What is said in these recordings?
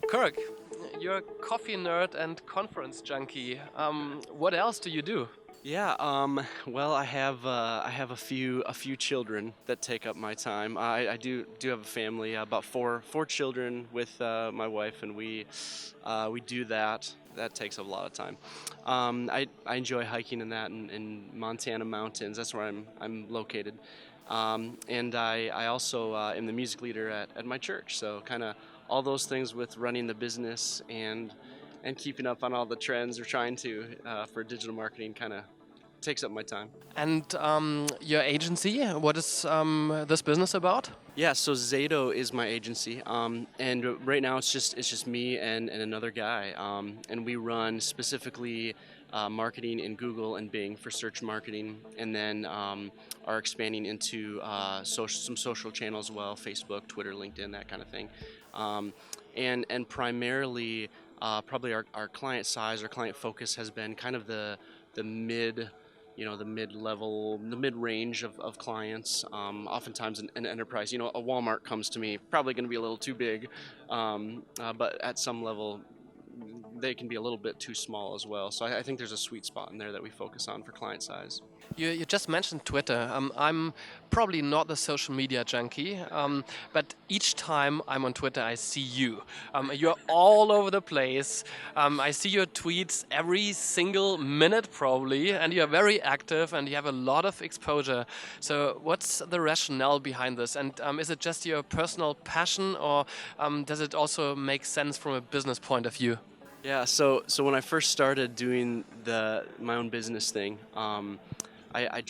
Kirk, you're a coffee nerd and conference junkie. What else do you do? Yeah, well, I have a few children that take up my time. I do have a family, about four children with my wife, and we do that. That takes up a lot of time. I enjoy hiking in that in Montana mountains. That's where I'm located. And I also am the music leader at my church. So kind of all those things with running the business and keeping up on all the trends or trying to for digital marketing kind of takes up my time. And your agency, what is this business about? Yeah, so ZATO is my agency, and right now it's just me and another guy, and we run specifically marketing in Google and Bing for search marketing, and then are expanding into some social channels as well, Facebook, Twitter, LinkedIn, that kind of thing, and primarily probably our client size, our client focus has been kind of the mid the mid-level, the mid-range of clients. Oftentimes an enterprise, a Walmart comes to me, probably going to be a little too big, but at some level, they can be a little bit too small as well. So I think there's a sweet spot in there that we focus on for client size. You just mentioned Twitter. I'm probably not a social media junkie, but each time I'm on Twitter, I see you. You're all over the place. I see your tweets every single minute, probably, and you're very active and you have a lot of exposure. So, what's the rationale behind this? And is it just your personal passion, or does it also make sense from a business point of view? Yeah, so when I first started doing my own business thing, I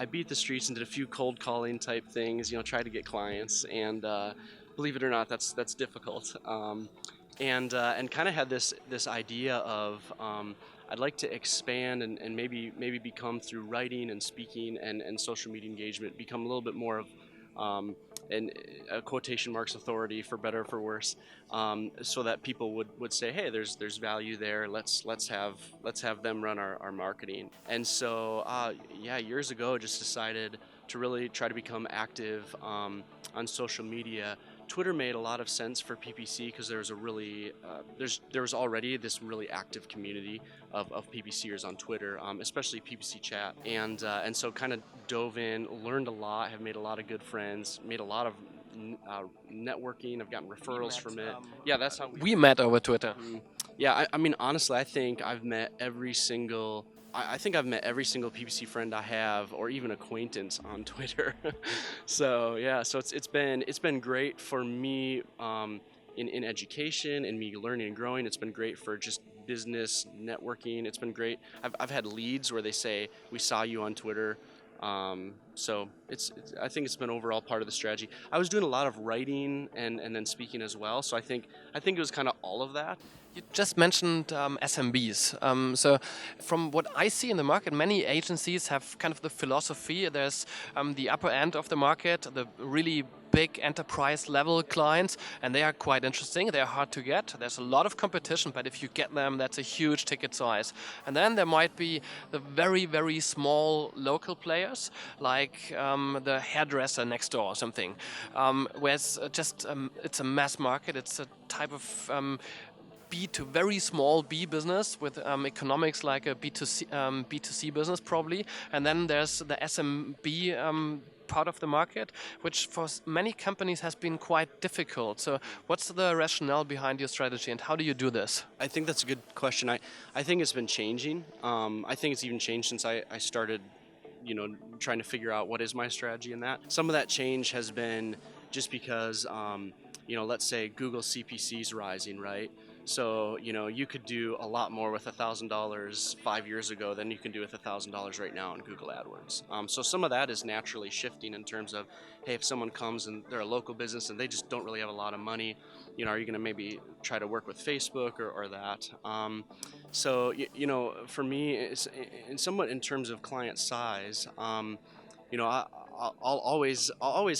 beat the streets and did a few cold calling type things, tried to get clients, and believe it or not, that's difficult. And kind of had this idea of I'd like to expand and maybe become through writing and speaking and social media engagement become a little bit more of um, an a quotation marks authority for better or for worse, so that people would say, hey, there's value there. Let's have them run our marketing. And so yeah, years ago, just decided to really try to become active on social media. Twitter made a lot of sense for PPC because there's a really there was already this really active community of PPCers on Twitter, especially PPC chat, and so kind of dove in, learned a lot, have made a lot of good friends, made a lot of networking. I've gotten referrals from it. Yeah, that's how we We met. met over Twitter. Yeah, I mean, honestly, I think I've met every single. I think I've met every single PPC friend I have, or even acquaintance on Twitter. So yeah, so it's been great for me in education and me learning and growing. It's been great for just business networking. It's been great. I've had leads where they say we saw you on Twitter. So I think it's been overall part of the strategy. I was doing a lot of writing and then speaking as well. So I think it was kind of all of that. You just mentioned SMBs. So, from what I see in the market, many agencies have kind of the philosophy. There's the upper end of the market, the really big enterprise level clients, and they are quite interesting. They are hard to get. There's a lot of competition, but if you get them, that's a huge ticket size. And then there might be the very, very small local players, like the hairdresser next door or something, where it's just it's a mass market. It's a type of B to very small B business with economics like a B2C, B2C business probably. And then there's the SMB part of the market, which for many companies has been quite difficult. So what's the rationale behind your strategy and how do you do this? I think that's a good question. I think it's been changing. I think it's even changed since I started, trying to figure out what is my strategy in that. Some of that change has been just because, let's say Google CPC is rising, right? So, you could do a lot more with $1,000 5 years ago than you can do with $1,000 right now in Google AdWords. So some of that is naturally shifting in terms of, hey, if someone comes and they're a local business and they just don't really have a lot of money, are you going to maybe try to work with Facebook or that? For me, it's, in somewhat in terms of client size, you know, I, I'll always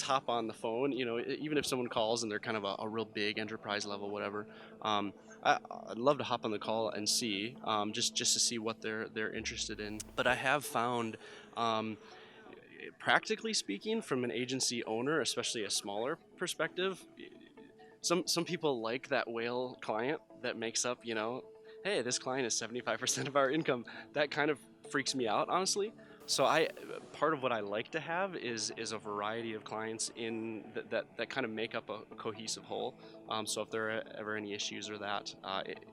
hop on the phone. Even if someone calls and they're kind of a real big enterprise level, whatever. Um, I'd love to hop on the call and see, just to see what they're interested in. But I have found, um, practically speaking, from an agency owner, especially a smaller perspective, some people like that whale client that makes up, hey, this client is 75% of our income. That kind of freaks me out, honestly. So part of what I like to have is a variety of clients in that kind of make up a cohesive whole. So if there are ever any issues or that,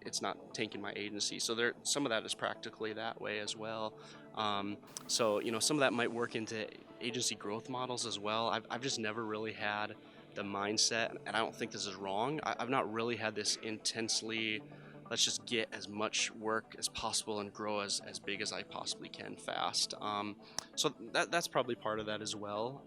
it's not tanking my agency. So some of that is practically that way as well. So some of that might work into agency growth models as well. I've just never really had the mindset, and I don't think this is wrong. I've not really had this intensely, let's just get as much work as possible and grow as big as I possibly can fast. So that's probably part of that as well.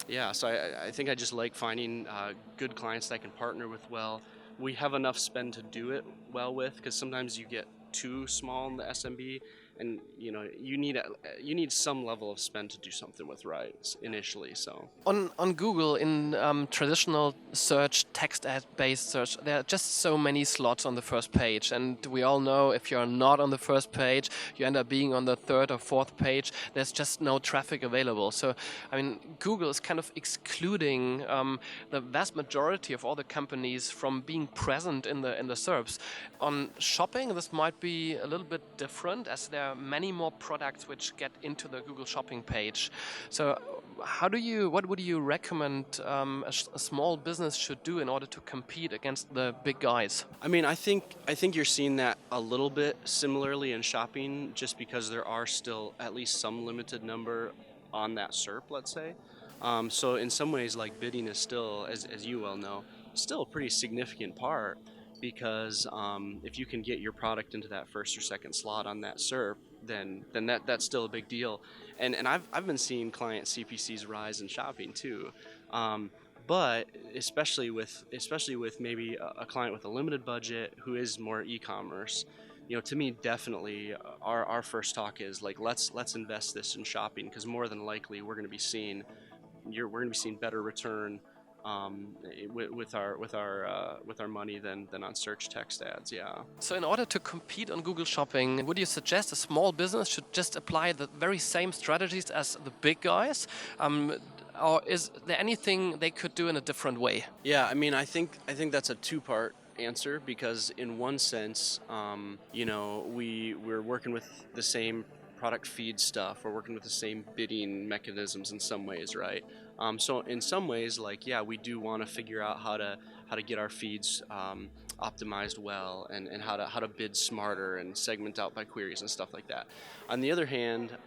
Yeah, so I think I just like finding good clients that I can partner with well. We have enough spend to do it well with, because sometimes you get too small in the SMB, and you need some level of spend to do something with right initially. So On Google, in traditional search, text ad based search, there are just so many slots on the first page, and we all know if you're not on the first page, you end up being on the third or fourth page. There's just no traffic available. So I mean, Google is kind of excluding the vast majority of all the companies from being present in the SERPs. On shopping, this might be a little bit different, as there are many more products which get into the Google Shopping page. So what would you recommend a small business should do in order to compete against the big guys? I mean, I think you're seeing that a little bit similarly in shopping, just because there are still at least some limited number on that SERP, let's say. So in some ways, like, bidding is still, as you well know, still a pretty significant part, because if you can get your product into that first or second slot on that SERP, then that's still a big deal. And I've been seeing client CPCs rise in shopping too. But especially with maybe a client with a limited budget who is more e-commerce, to me, definitely our first talk is like, let's invest this in shopping, because more than likely we're going to be seeing better return with our money than on search text ads. Yeah. So in order to compete on Google Shopping, would you suggest a small business should just apply the very same strategies as the big guys? Or is there anything they could do in a different way? Yeah, I mean, I think that's a two-part answer, because in one sense, we're working with the same product feed stuff. We're working with the same bidding mechanisms in some ways, right? So in some ways, like, yeah, we do want to figure out how to get our feeds optimized well, and how to bid smarter and segment out by queries and stuff like that. On the other hand,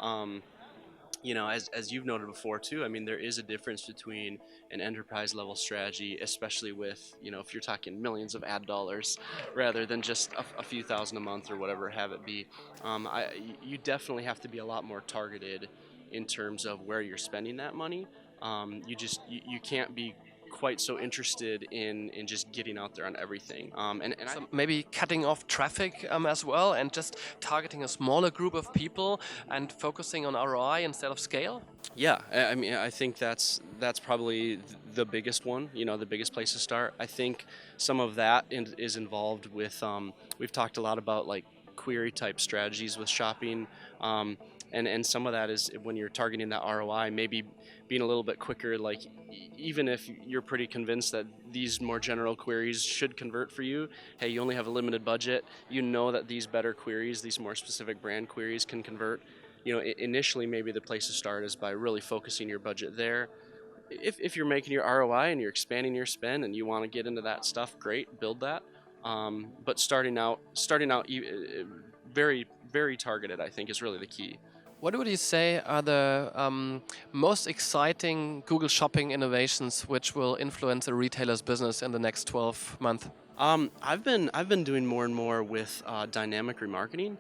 as you've noted before too, I mean, there is a difference between an enterprise level strategy, especially with, if you're talking millions of ad dollars rather than just a few thousand a month or whatever have it be. You definitely have to be a lot more targeted in terms of where you're spending that money. You can't be quite so interested in just getting out there on everything. So maybe cutting off traffic as well, and just targeting a smaller group of people and focusing on ROI instead of scale? Yeah, I mean, I think that's probably the biggest one. The biggest place to start. I think some of that is involved with. We've talked a lot about, like, query type strategies with shopping, and some of that is when you're targeting that ROI, maybe being a little bit quicker. Like, even if you're pretty convinced that these more general queries should convert for you, hey, you only have a limited budget. You know that these better queries, these more specific brand queries, can convert. Initially, maybe the place to start is by really focusing your budget there. If you're making your ROI and you're expanding your spend and you want to get into that stuff, great, build that. But starting out very, very targeted, I think, is really the key. What would you say are the most exciting Google Shopping innovations which will influence a retailer's business in the next 12 months? I've been doing more and more with dynamic remarketing,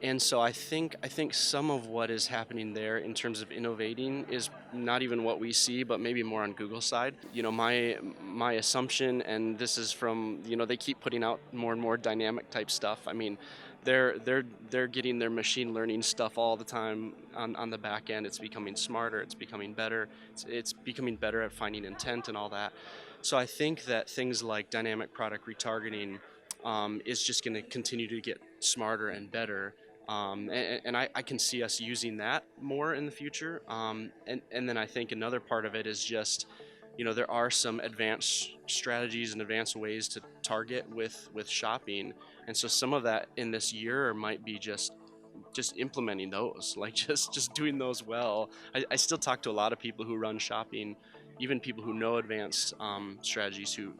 and so I think some of what is happening there in terms of innovating is not even what we see, but maybe more on Google's side. My assumption, and this is from, they keep putting out more and more dynamic type stuff. I mean, they're getting their machine learning stuff all the time on the back end. It's becoming smarter. It's becoming better. It's becoming better at finding intent and all that. So I think that things like dynamic product retargeting is just going to continue to get smarter and better. And I can see us using that more in the future. And then I think another part of it is just, there are some advanced strategies and advanced ways to target with shopping, and so some of that in this year might be just implementing those, like just doing those well. I still talk to a lot of people who run shopping, even people who know advanced strategies who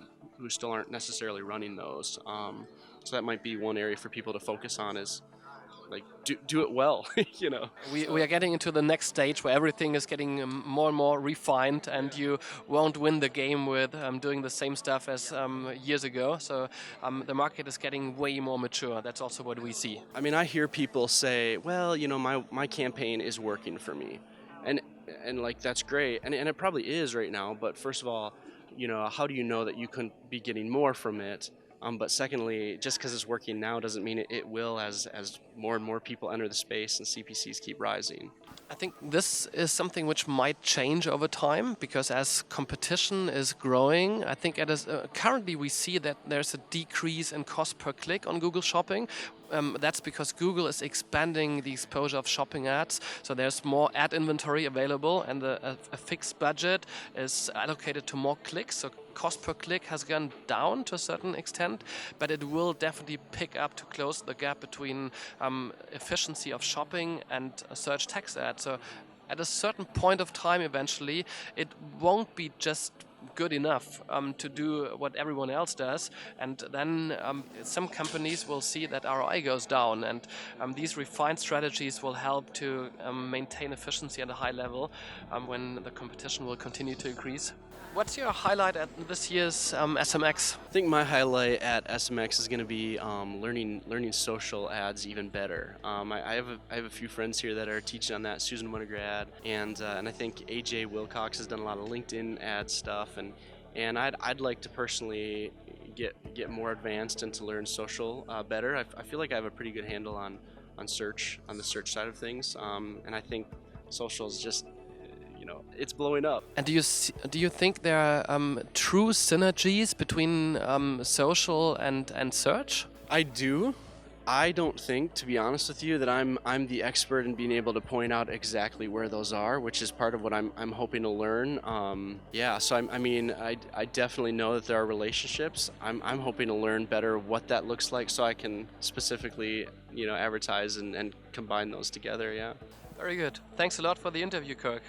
still aren't necessarily running those. So that might be one area for people to focus on, is like do it well. We are getting into the next stage where everything is getting more and more refined, and you won't win the game with doing the same stuff as years ago. So the market is getting way more mature. That's also what we see. I mean, I hear people say, well, my campaign is working for me, and like that's great, and it probably is right now. But first of all, how do you know that you couldn't be getting more from it? But secondly, just because it's working now doesn't mean it will as more and more people enter the space and CPCs keep rising. I think this is something which might change over time, because as competition is growing, I think currently we see that there's a decrease in cost per click on Google Shopping. That's because Google is expanding the exposure of shopping ads, so there's more ad inventory available, and a fixed budget is allocated to more clicks. So cost per click has gone down to a certain extent, but it will definitely pick up to close the gap between efficiency of shopping and search text ads. So at a certain point of time, eventually, it won't be just good enough to do what everyone else does, and then some companies will see that ROI goes down, and these refined strategies will help to maintain efficiency at a high level when the competition will continue to increase. What's your highlight at this year's SMX? I think my highlight at SMX is going to be learning social ads even better. I have a few friends here that are teaching on that. Susan Winograd and I think AJ Wilcox has done a lot of LinkedIn ad stuff, and I'd like to personally get more advanced and to learn social better. I feel like I have a pretty good handle on search, on the search side of things, and I think social is just, it's blowing up. And do you think there are true synergies between social and search? I do. I don't think, to be honest with you, that I'm the expert in being able to point out exactly where those are, which is part of what I'm hoping to learn. So I definitely know that there are relationships. I'm hoping to learn better what that looks like, so I can specifically, advertise and combine those together. Yeah. Very good. Thanks a lot for the interview, Kirk.